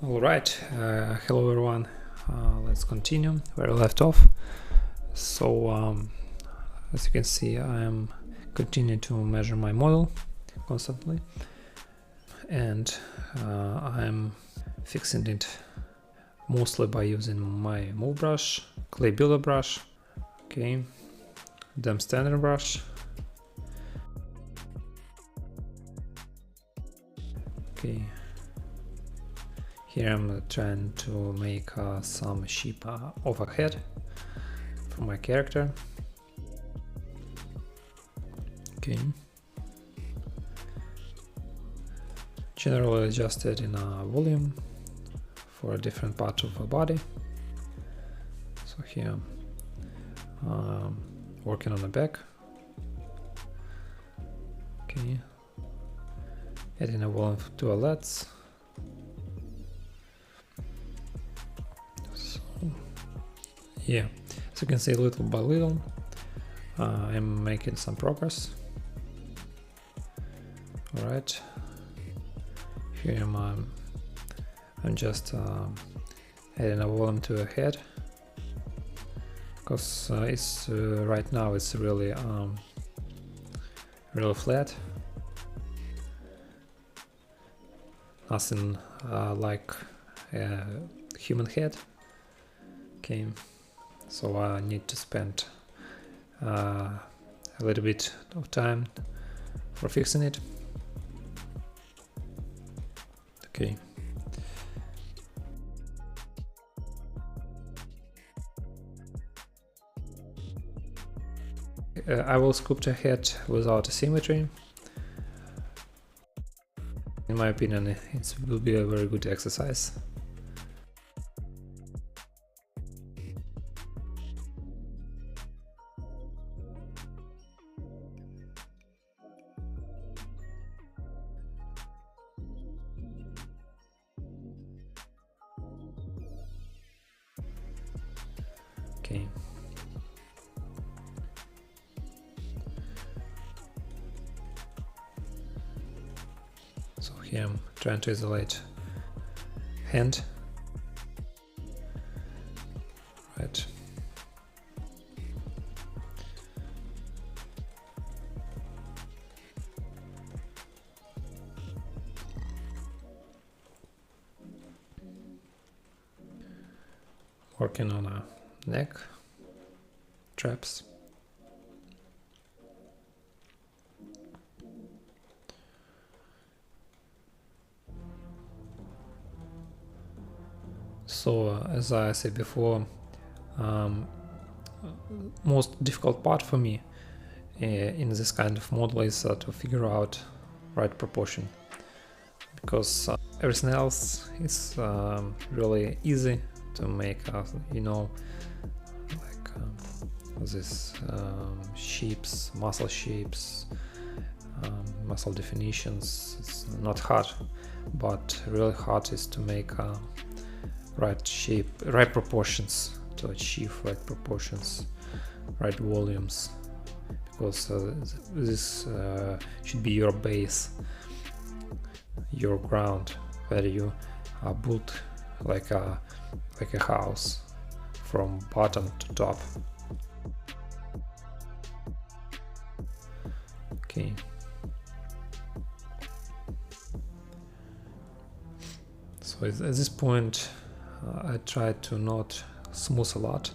Alright, hello everyone, let's continue where I left off. So as you can see, I am continuing to measure my model constantly, and I'm fixing it mostly by using my move brush, clay builder brush, okay, then standard brush, okay. Here I'm trying to make some shape of a head for my character. Okay. Generally adjusted in a volume for a different part of the body. So here, working on the back. Okay. Adding a volume to a LEDs. Yeah, as you can see, little by little, I'm making some progress. All right, here I'm just adding a volume to a head, because it's right now it's really really flat. Nothing like a human head. Okay. So I need to spend a little bit of time for fixing it. Okay. I will sculpt a head without asymmetry. In my opinion, it will be a very good exercise. Okay. So here I'm trying to isolate hand. Right. Working on a neck, traps. So as I said before, most difficult part for me in this kind of model is to figure out right proportion, because everything else is really easy to make, you know, like this shapes, muscle shapes, muscle definitions. It's not hard, but really hard is to make right shape, right proportions, to achieve right proportions, right volumes, because this should be your base, your ground, where you build like a house from bottom to top. Okay. So at this point, I try to not smooth a lot,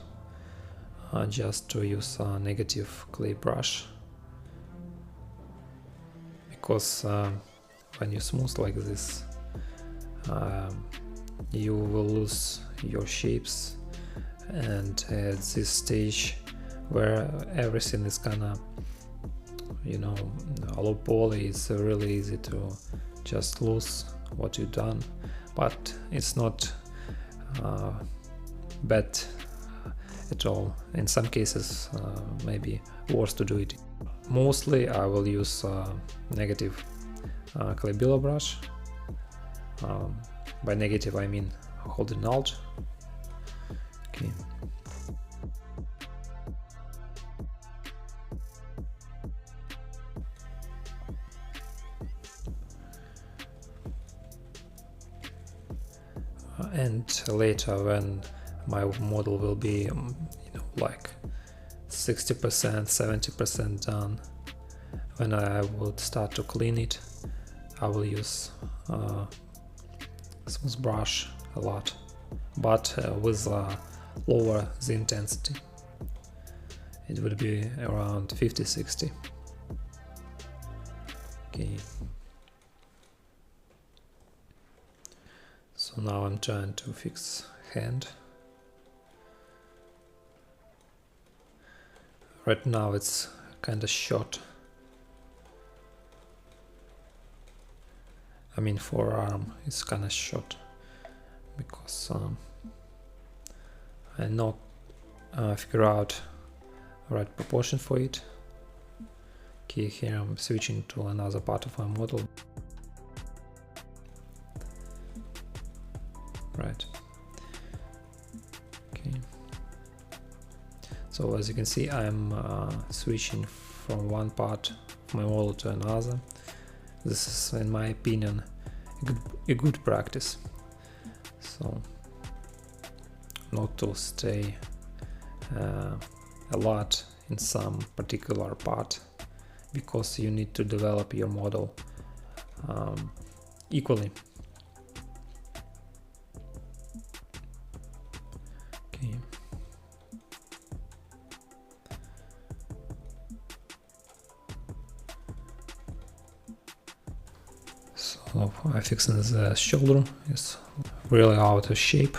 just to use a negative clay brush, because when you smooth like this, you will lose your shapes, and at this stage where everything is gonna, you know, low poly, it's really easy to just lose what you've done, but it's not bad at all. In some cases, maybe worse to do it. Mostly I will use negative clay builder brush. By negative I mean holding Alt. Okay. and later when my model will be like 60%, 70% done, when I would start to clean it, I will use smooth brush a lot, but with lower the intensity. It would be around 50-60. Okay. So now I'm trying to fix hand. Right now it's kind of short. I mean, forearm is kind of short because I not figure out the right proportion for it. Okay, here I'm switching to another part of my model. Right. Okay. So as you can see, I'm switching from one part of my model to another. This is, in my opinion, a good practice. So not to stay a lot in some particular part, because you need to develop your model equally. Okay. So I fixing the shoulder, it's really out of shape.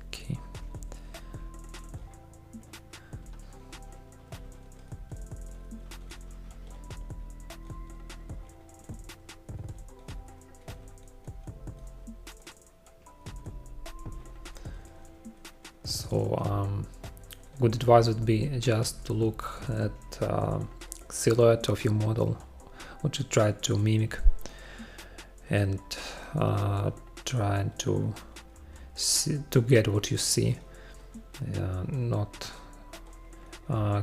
Okay. So good advice would be just to look at silhouette of your model, what you try to mimic, and trying to get what you see, not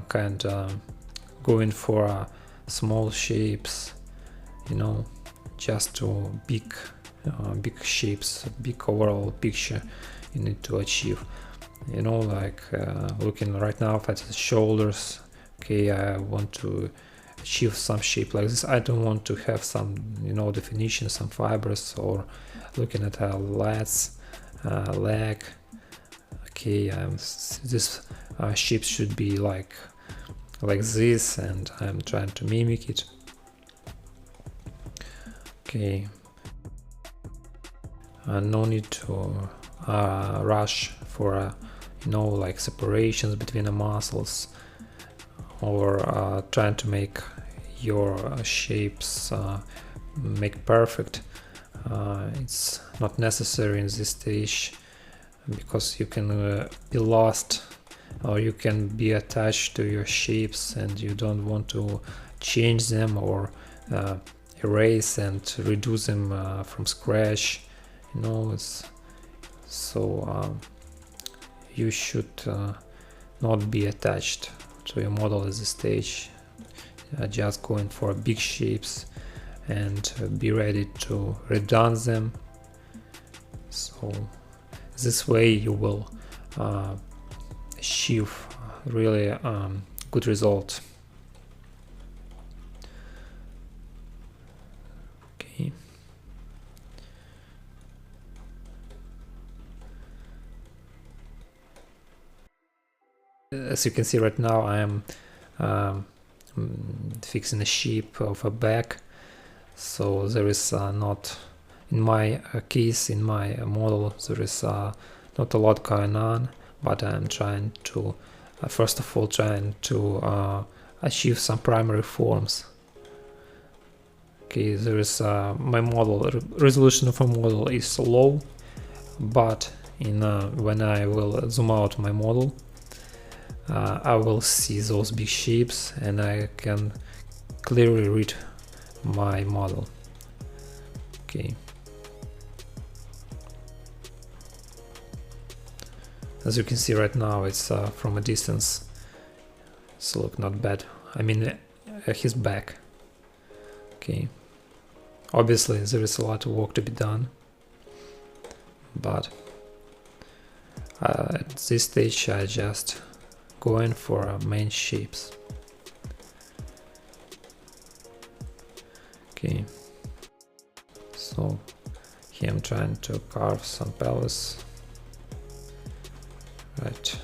kind of going for small shapes, just to big shapes, big overall picture you need to achieve. Like looking right now at the shoulders. Okay, I want to achieve some shape like this. I don't want to have some, definition, some fibers, or looking at a lats, leg. Okay, this shape should be like this, and I'm trying to mimic it. Okay, no need to rush for like separations between the muscles, or trying to make your shapes make perfect. It's not necessary in this stage, because you can be lost, or you can be attached to your shapes and you don't want to change them or erase and redo them from scratch. So you should not be attached to your model at this stage, just going for big shapes and be ready to redone them. So this way you will achieve really good result. Okay. As you can see right now, I am fixing the shape of a back, so there is not, in my case, in my model, there is not a lot going on, but I'm trying to first of all achieve some primary forms. Okay, there is my model resolution of a model is low, but when I will zoom out my model, I will see those big shapes and I can clearly read my model. Okay. As you can see right now, it's from a distance, so look not bad. I mean his back. Okay. Obviously there is a lot of work to be done, but at this stage I just go in for main shapes. Okay, so here I'm trying to carve some pelvis, right?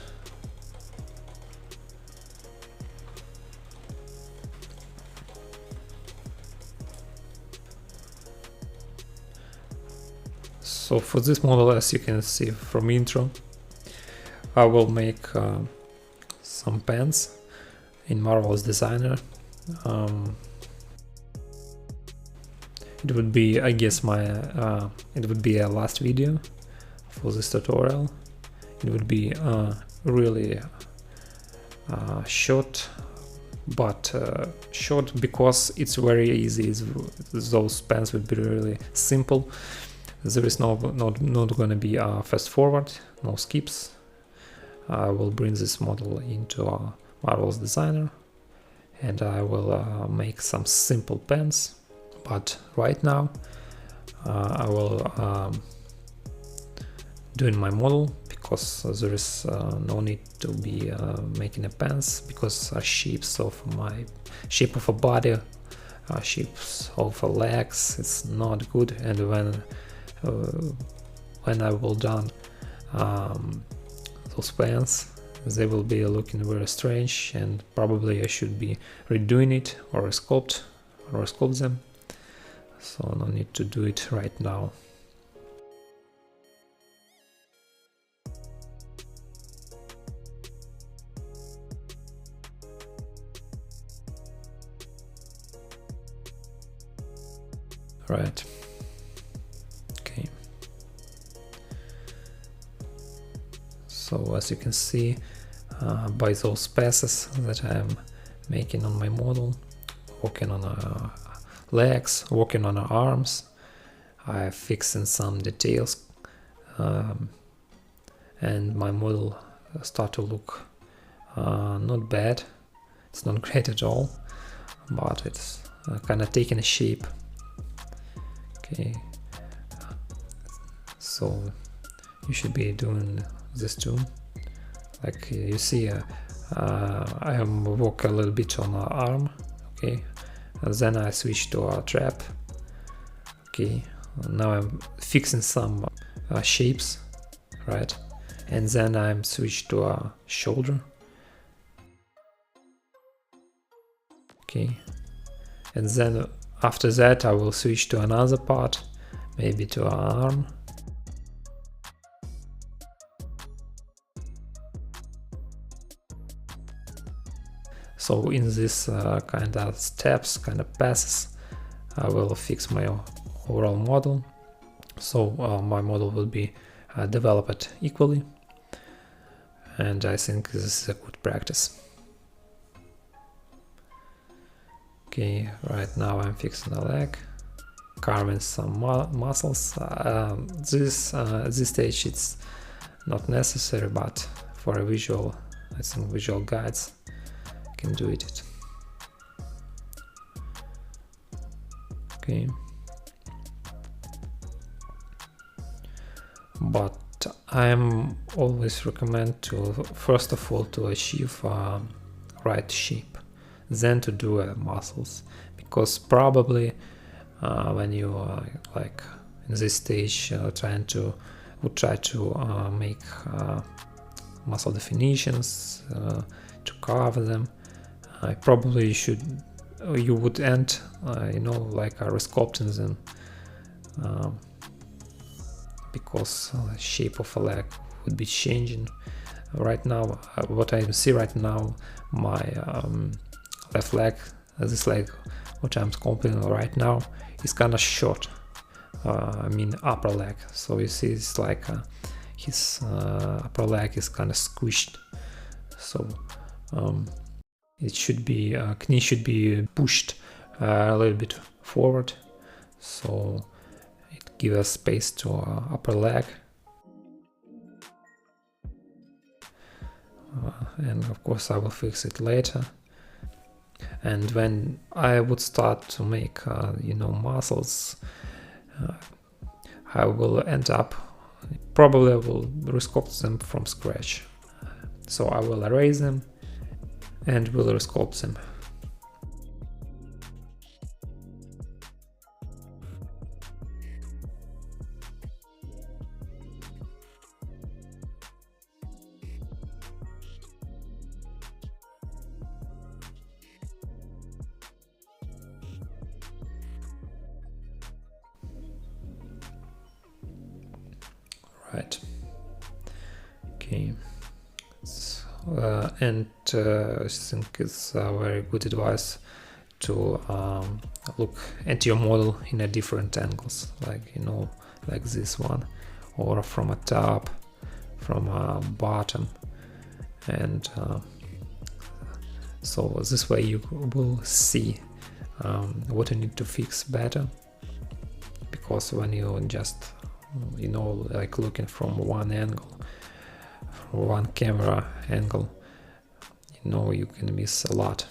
So for this model, as you can see from intro, I will make some pens in Marvel's Designer. It would be, I guess, it would be a last video for this tutorial. It would be really short, but short because it's very easy. Those pens would be really simple. There is not going to be a fast forward, no skips. I will bring this model into Marvel's Designer, and I will make some simple pens. But right now I will doing my model, because there is no need to be making a pens, because shapes of my shape of a body, shapes of legs, it's not good, and when I will done those pens, they will be looking very strange, and probably I should be redoing it or sculpt them. So no need to do it right now. Right. Okay. So as you can see, by those passes that I'm making on my model, working on legs, working on arms, I'm fixing some details, and my model start to look not bad. It's not great at all, but it's kind of taking a shape. Okay, so you should be doing this too. Like you see, I am work a little bit on the arm. Okay, and then I switch to a trap. Okay, now I'm fixing some shapes, right? And then I'm switched to a shoulder. Okay, and then after that I will switch to another part, maybe to an arm. So in this kind of steps, kind of passes, I will fix my overall model. So my model will be developed equally, and I think this is a good practice. Okay, right now I'm fixing a leg, carving some muscles. This stage it's not necessary, but for a visual, I think visual guides can do it. Okay, but I'm always recommend to first of all to achieve right shape, then to do muscles, because probably when you like in this stage try to make muscle definitions, to carve them, probably you would end like resculpting them, because shape of a leg would be changing. Right now, what I see right now, my left leg, this leg, what I'm sculpting right now, is kind of short. I mean upper leg. So you see, it's like his upper leg is kind of squished. So it should be knee should be pushed a little bit forward, so it gives us space to upper leg. And of course I will fix it later. And when I would start to make muscles, I will end up, probably I will resculpt them from scratch. So I will erase them and will resculpt them. Right. Okay. And I think it's a very good advice to look at your model in a different angles, like like this one, or from a top, from a bottom, and so this way you will see what you need to fix better, because when you just like looking from one angle, from one camera angle, you can miss a lot.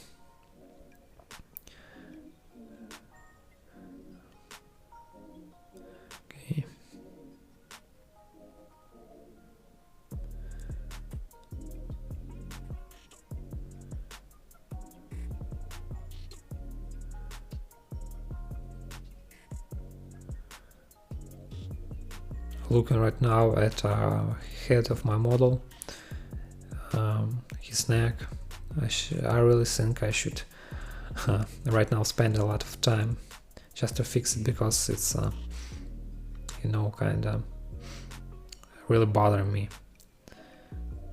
Okay. Looking right now at head of my model, his neck. I really think I should right now spend a lot of time just to fix it, because it's kind of really bothering me,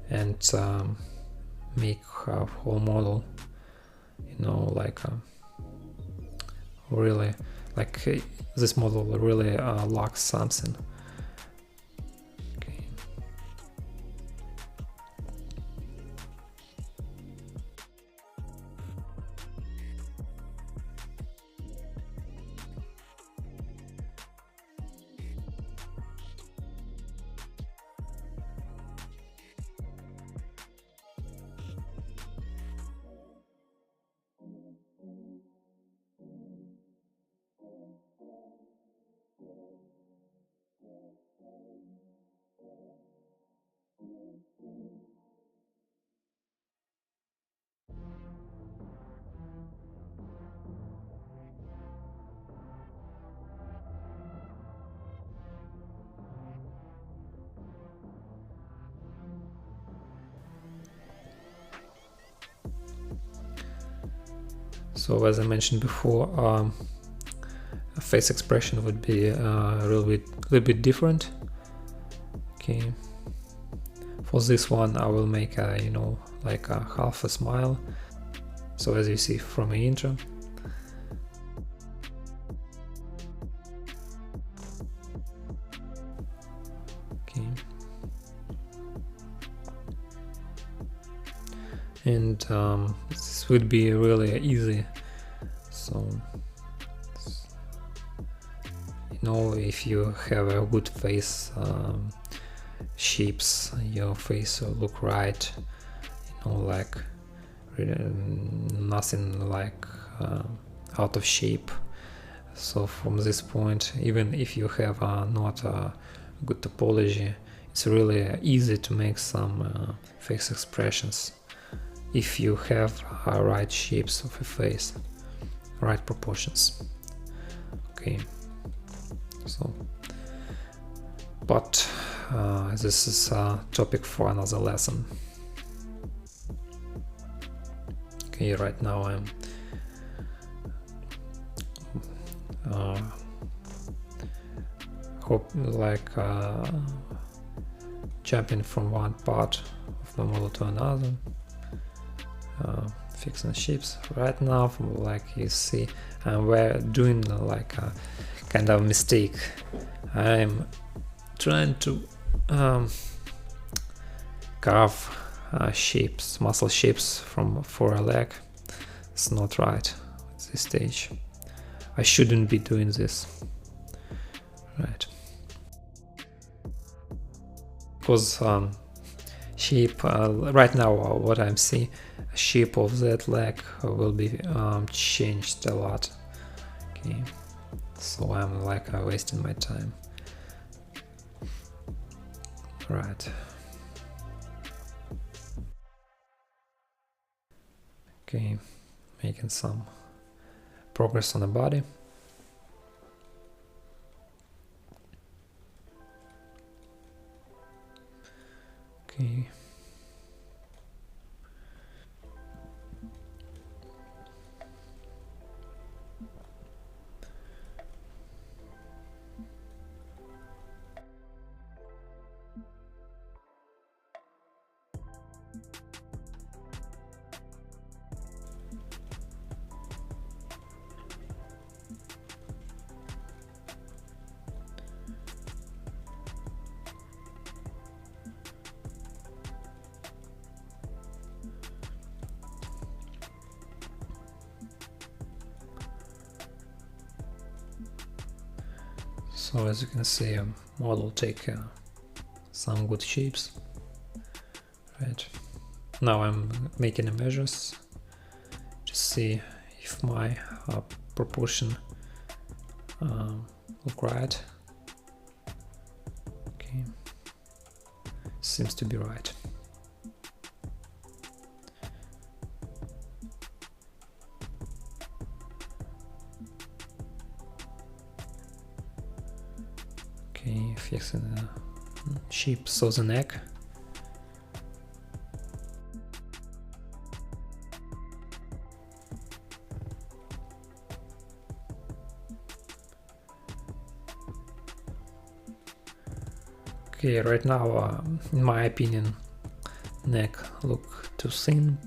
and make a whole model like really, like this model really lacks something. So as I mentioned before, face expression would be a little bit different. Okay, for this one I will make a like a half a smile, so as you see from the intro. Okay, and this would be really easy. So if you have a good face shapes, your face will look right, like nothing like out of shape. So from this point, even if you have not a good topology, it's really easy to make some face expressions if you have right shapes of a face, right proportions. Okay, so but this is a topic for another lesson. Okay, right now I'm jumping from one part of my model to another, fixing shapes. Right now, like you see, we're doing like a kind of mistake. I'm trying to carve shapes, muscle shapes for a leg. It's not right at this stage. I shouldn't be doing this, right? Because shape. Right now what I'm seeing, shape of that leg will be changed a lot. Okay, so I'm like wasting my time. Right. Okay, making some progress on the body. Okay. So as you can see, model take some good shapes. Right. Now I'm making the measures to see if my proportion look right. Okay, seems to be right. Okay, fixing the shape, so the neck. Okay, right now, in my opinion, neck look too thin,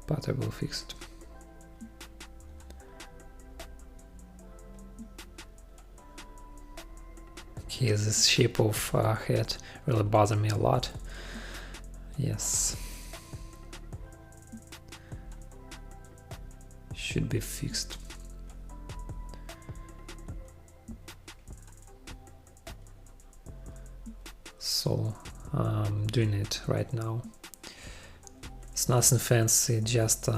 but I will fix it. Okay, this shape of head really bothers me a lot. Yes, should be fixed. So I'm doing it right now. It's nothing fancy, just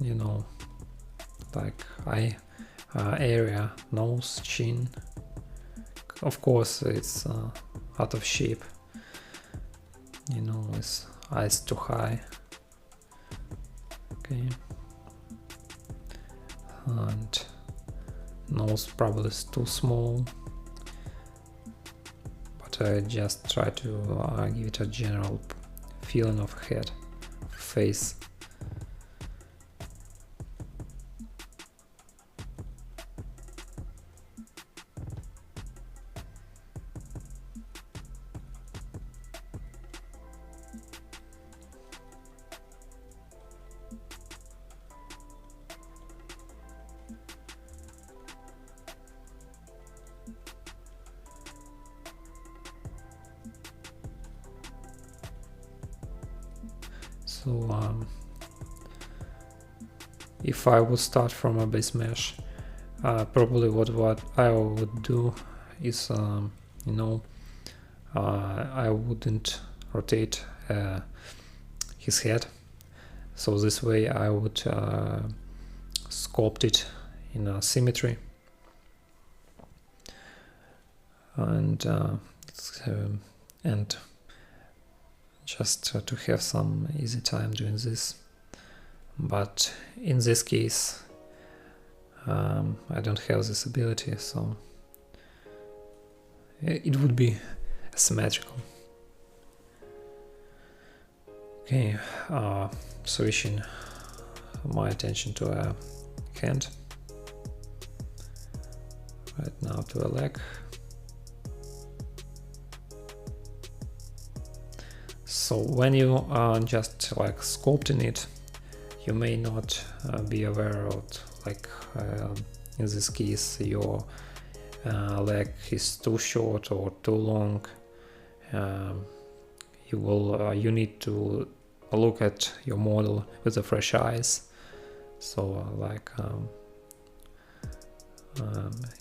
you know, like eye area, nose, chin. Of course it's out of shape, you know, with eyes too high. Okay, and nose probably is too small. I just try to give it a general feeling of head, face. So if I would start from a base mesh, probably what I would do is, you know, I wouldn't rotate his head. So this way I would sculpt it in a symmetry, and just to have some easy time doing this. But in this case I don't have this ability, so it would be asymmetrical. Okay, switching my attention to a hand, right now to a leg. So when you are just like sculpting it, you may not be aware of, like in this case, your leg is too short or too long. You need to look at your model with the fresh eyes. So like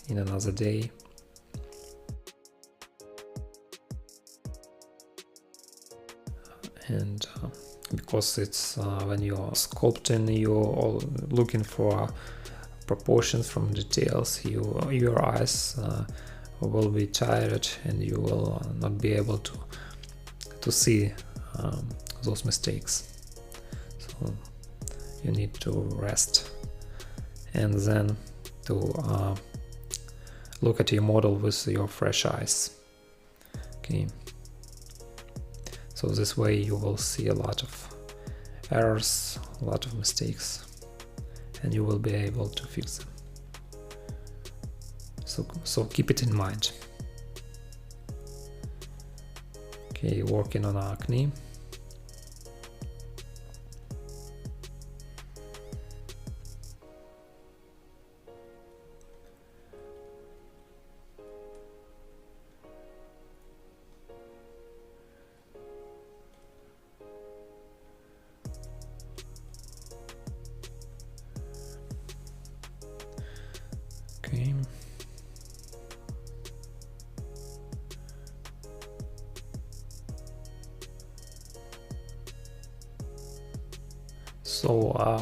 in another day. and because it's when you're sculpting, you're all looking for proportions from details, your eyes will be tired and you will not be able to see those mistakes. So you need to rest and then to look at your model with your fresh eyes. Okay, so this way you will see a lot of errors, a lot of mistakes, and you will be able to fix them. So keep it in mind. Okay, working on acne. Okay. So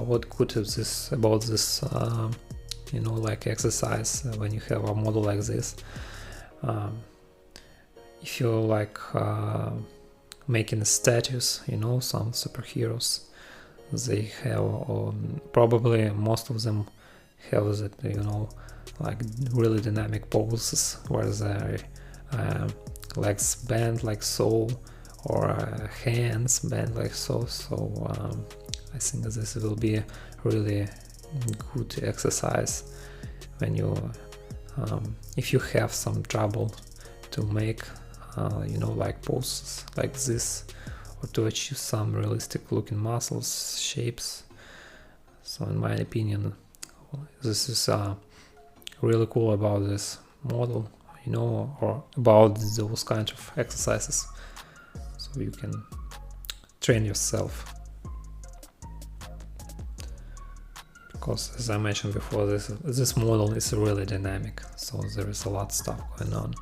what good is this about this you know, like exercise when you have a model like this? If you're like making a statues, you know, some superheroes, they have probably most of them have that, you know, like really dynamic poses where their legs bend like so, or hands bend like so. So I think this will be a really good exercise when you if you have some trouble to make you know, like poses like this, or to achieve some realistic looking muscles, shapes. So in my opinion, this is really cool about this model, you know, or about those kind of exercises, so you can train yourself. Because as I mentioned before, this model is really dynamic, so there is a lot of stuff going on.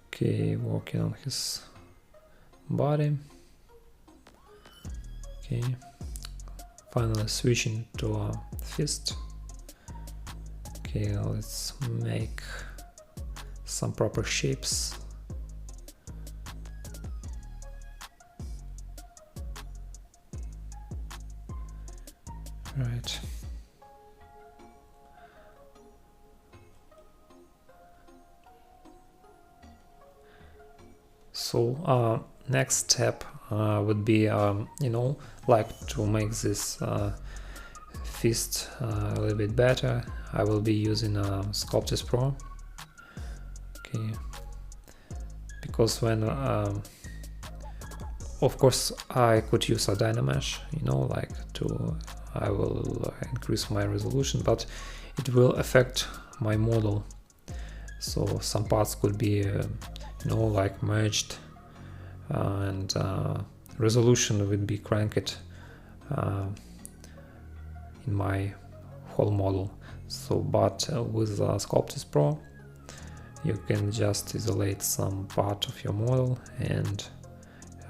Okay, working on his body. Okay, finally switching to a fist. Okay, let's make some proper shapes. Right. So next step would be, you know, like to make this fist a little bit better. I will be using Sculpting Pro. Okay, because when of course I could use a Dynamesh, you know, like I will increase my resolution, but it will affect my model. So some parts could be you know, like merged, and resolution would be cranked in my whole model. So but with Sculpting Pro you can just isolate some part of your model and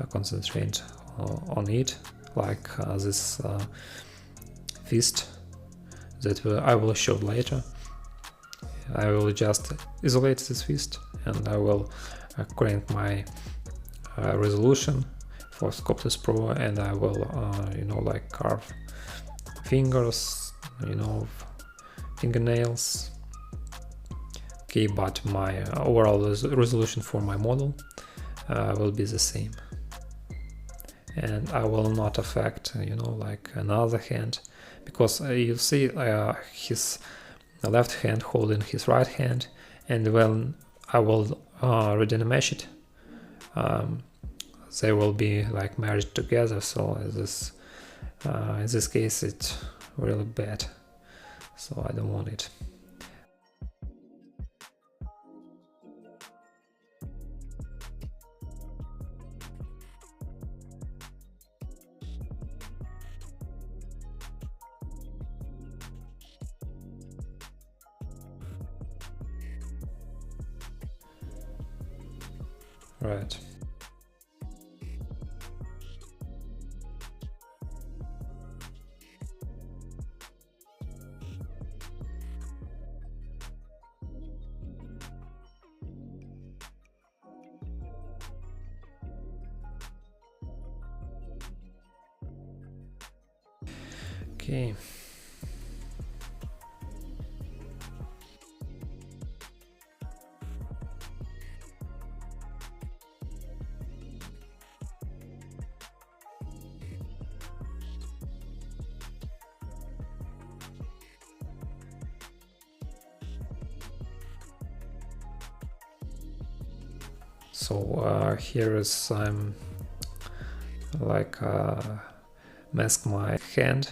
concentrate on it, like this fist that I will show later. I will just isolate this fist and I will crank my resolution for Sculpting Pro, and I will you know, like carve fingers, you know, fingernails. Okay, but my overall resolution for my model will be the same, and I will not affect, you know, like another hand, because you see his left hand holding his right hand, and when I will redynamesh it, they will be like merged together. So in this case it's really bad, so I don't want it. Right. Okay. So here is like mask my hand,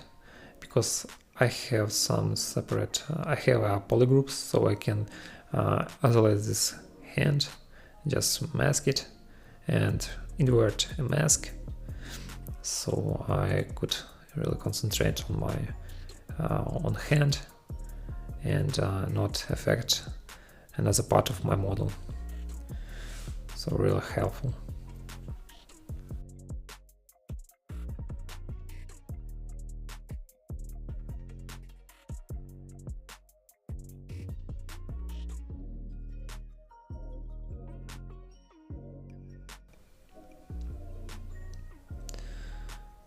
because I have some separate, I have polygroups, so I can isolate this hand, just mask it and invert a mask, so I could really concentrate on my on hand and not affect another part of my model. So really helpful.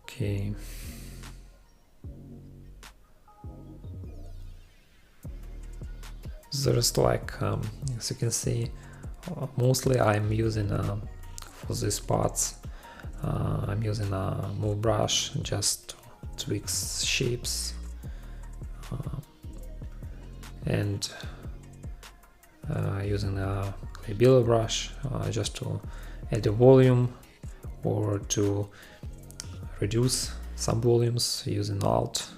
Okay. There's like, as you can see, mostly I'm using for these parts, I'm using a move brush just to tweak shapes, and using a clay brush just to add a volume or to reduce some volumes using Alt.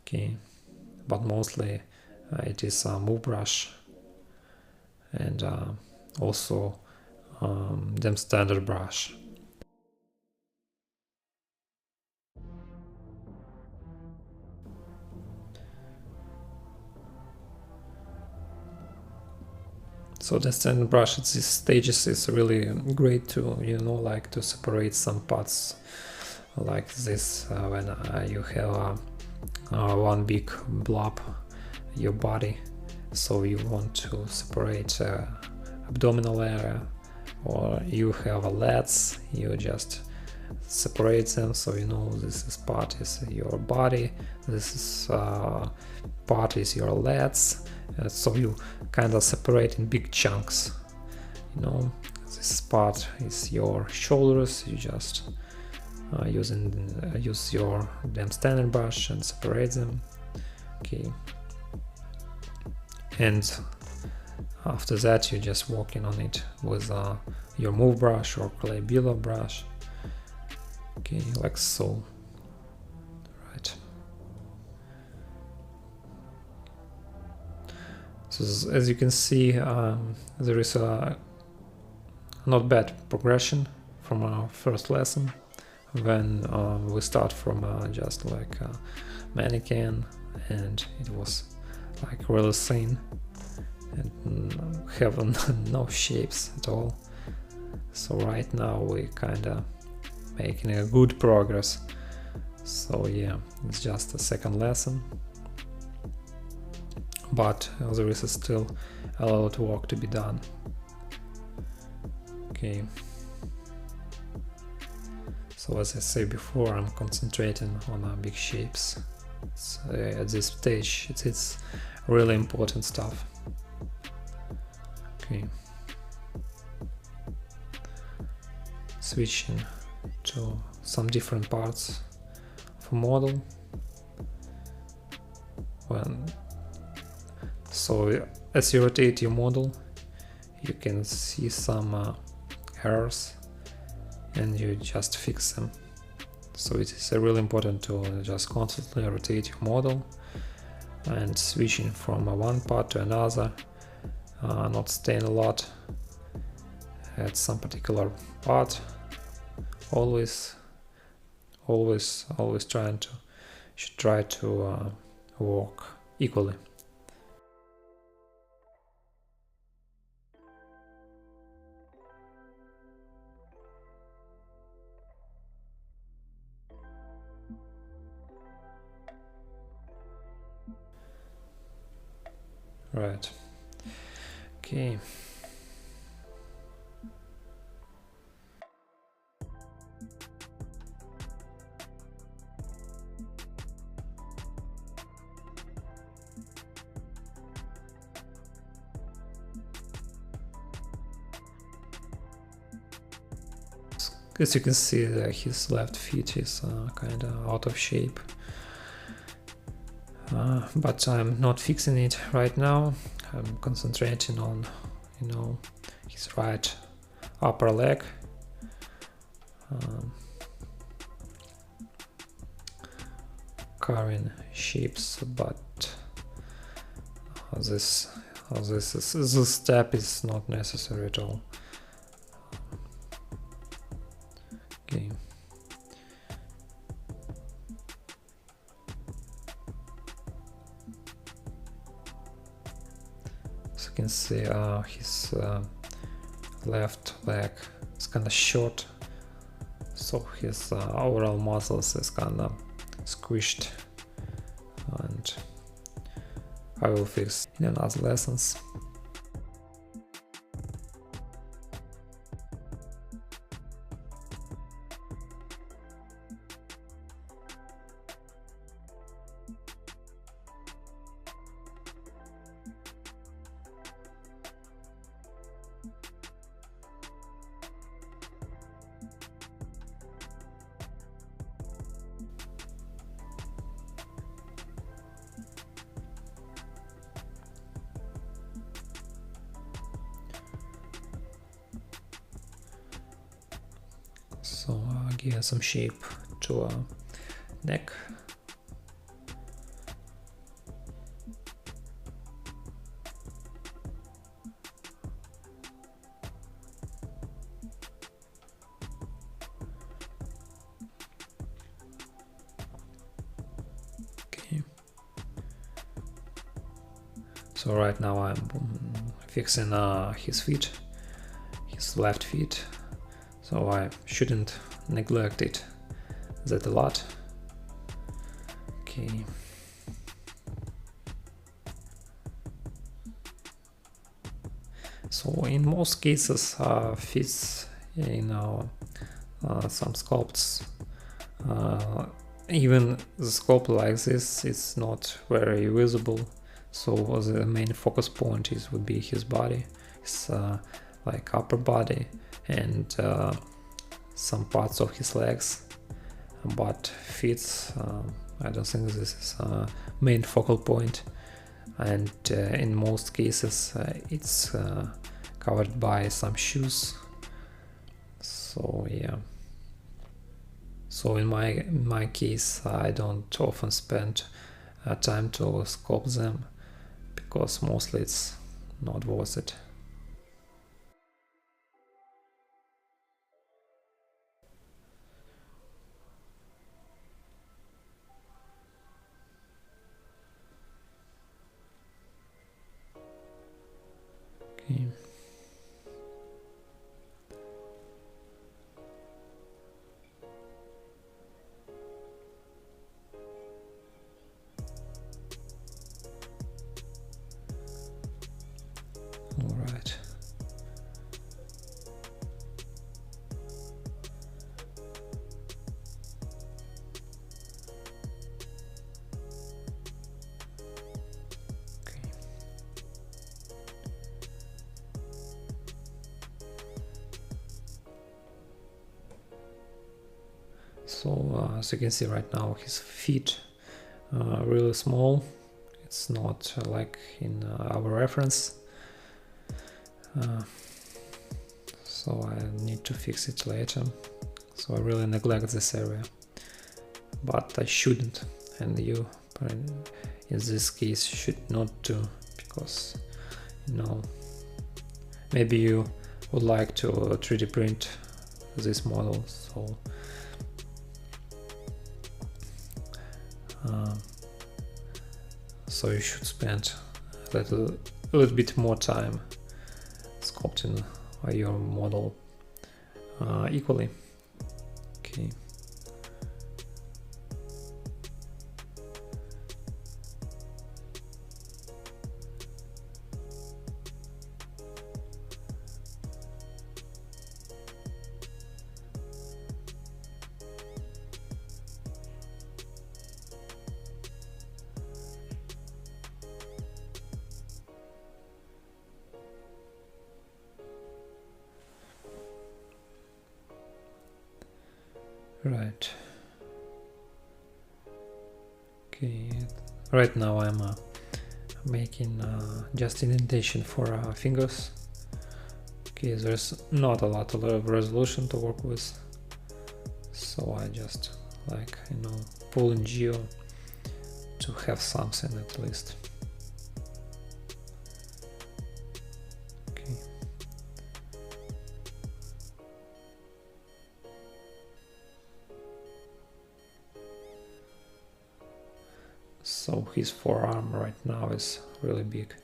Okay, but mostly it is a move brush, and also them standard brush. So the standard brush at these stages is really great to, you know, like to separate some parts like this when you have one big blob, your body, so you want to separate abdominal area, or you have a lats, you just separate them, so you know this is part is your body, this is part is your lats, so you kind of separate in big chunks, you know, this part is your shoulders, you just use your damn standard brush and separate them. Okay, and after that you're just working on it with your move brush or clay brush. Okay, like so. Right. So as you can see, there is a not bad progression from our first lesson, when we start from just like a mannequin, and it was like really thin and have no shapes at all. So right now we kind of making a good progress. So yeah, it's just a second lesson, but there is still a lot of work to be done. Okay, so as I said before, I'm concentrating on big shapes. So at this stage it's really important stuff. Okay, switching to some different parts of a model. So as you rotate your model, you can see some errors, and you just fix them. So it is really important to just constantly rotate your model and switching from one part to another, not staying a lot at some particular part. Always should try to work equally. Right. Okay. As you can see, his left feet is kind of out of shape. But I'm not fixing it right now. I'm concentrating on, you know, his right upper leg. Carving shapes, but this step is not necessary at all. Okay. So you can see his left leg is kind of short, so his overall muscles is kind of squished, and I will fix in another lessons. So give some shape to a neck. Okay. So right now I'm fixing his feet, his left feet. So I shouldn't neglect it that a lot. Okay. So in most cases, fits, you know, some sculpts, even the sculpt like this is not very visible. So the main focus point would be his body, his like upper body, and some parts of his legs, but feet, I don't think this is a main focal point, and in most cases it's covered by some shoes. So yeah, so in my case I don't often spend time to sculpt them, because mostly it's not worth it. Okay. All right. So as you can see right now, his feet are really small. It's not like in our reference. So I need to fix it later. So I really neglect this area, but I shouldn't, and you in this case should not do, because, you know, maybe you would like to 3D print this model, so you should spend a little bit more time sculpting your model equally. Okay. Right. Okay. Right now I'm making just indentation for fingers. Okay, there's not a lot of resolution to work with, so I just like, you know, pull in geo to have something at least. Okay. So his forearm right now is really big.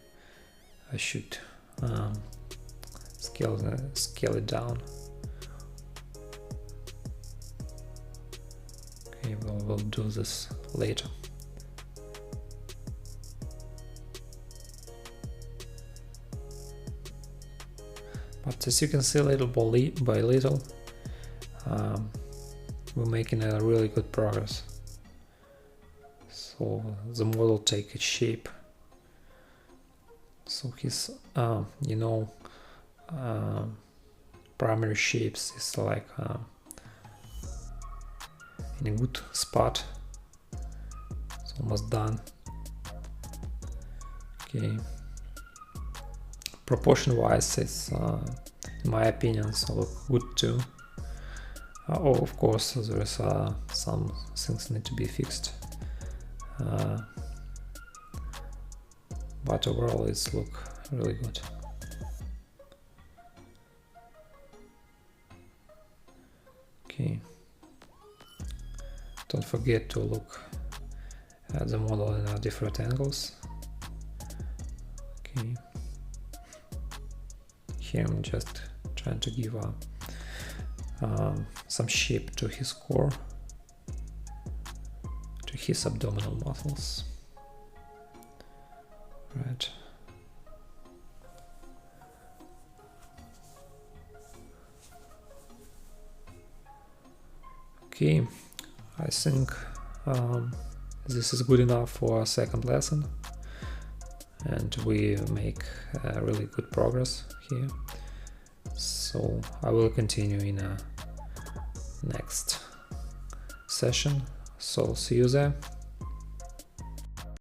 I should scale it down. Okay, we'll do this later. But as you can see, little by little, we're making a really good progress. So the model takes its shape. So his, you know, primary shapes is like in a good spot. It's almost done. Okay. Proportion wise, it's in my opinion, so look good too. Oh, of course, there is some things need to be fixed, but overall it's look really good. Okay, don't forget to look at the model in different angles. Okay. Here I'm just trying to give some shape to his core, to his abdominal muscles. Right. Okay, I think this is good enough for a second lesson, and we make really good progress here. So I will continue in a next session. So see you there.